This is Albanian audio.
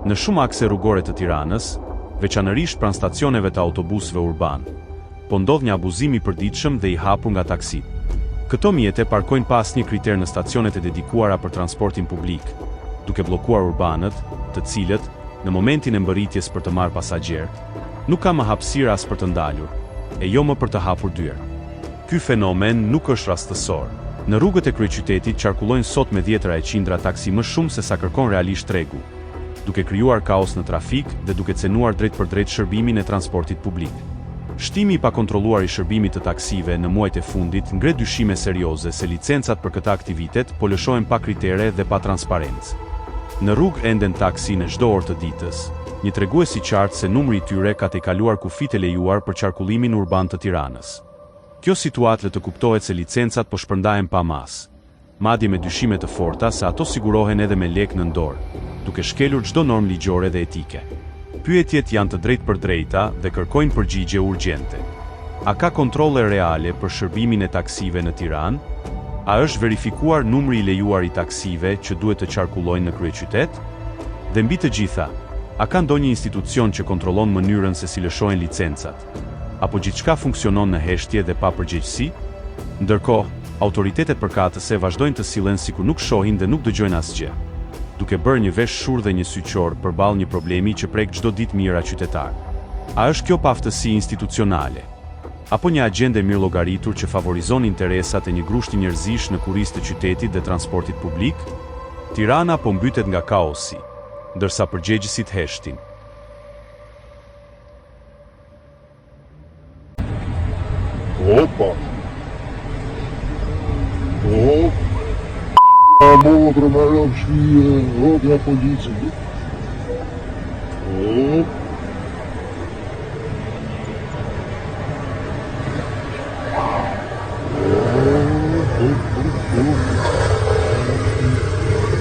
Në shumë akse rrugore të Tiranës, veçanërisht pranë stacioneve të autobusëve urban, po ndodh një abuzim i përditshëm dhe i hapur nga taksit. Këto mjete parkojnë pas një kriter në stacionet e dedikuara për transportin publik, duke bllokuar urbanët, të cilët, në momentin e mbërritjes për të marrë pasagjer, nuk ka më hapësirë as për të ndalur, e jo më për të hapur dyert. Ky fenomen nuk është rastësor. Në rrugët e kryeqytetit qarkullojnë sot me dhjetëra e qindra taksi më shumë se sa kërkon realisht tregu, duke krijuar kaos në trafik dhe duke cenuar drejt për drejt shërbimin e transportit publik. Shtimi i pakontrolluar i shërbimit të taksive në muajt e fundit ngre dyshime serioze se licencat për këtë aktivitet po lëshohen pa kritere dhe pa transparencë. Në rrugë enden taksi në çdo orë të ditës, një tregues i qartë se numri i tyre ka tejkaluar kufit e lejuar për qarkullimin urban të Tiranës. Kjo situatë le të kuptohet se licencat po shpërndahen pa mas, madje me dyshime të forta se ato sigurohen edhe me lek në dorë, duke shkelur çdo normë ligjore dhe etike. Pyetjet janë të drejtë për drejta dhe kërkojnë përgjigje urgjente. A ka kontrolle reale për shërbimin e taksive në Tiranë? A është verifikuar numri i lejuar i taksive që duhet të qarkullojnë në kryeqytet? Dhe mbi të gjitha, a ka ndonjë institucion që kontrollon mënyrën se si lëshohen licencat? Apo gjithçka funksionon në heshtje dhe pa përgjegjësi? Ndërkohë, autoritetet përkatëse vazhdojnë të sillen sikur nuk shohin dhe nuk dëgjojnë asgjë, duke bërë një vesh shurë dhe një syqor përballë një problemi që prek çdo ditë mijëra qytetar. A është kjo paftësi institucionale? Apo një agjende mirë llogaritur që favorizon interesat e një grushti njerëzish në kurrizë të qytetit dhe transportit publik? Tirana po mbytet nga kaosi, ndërsa përgjegjësit heshtin. Opa! Motro, ma non si, la polizia.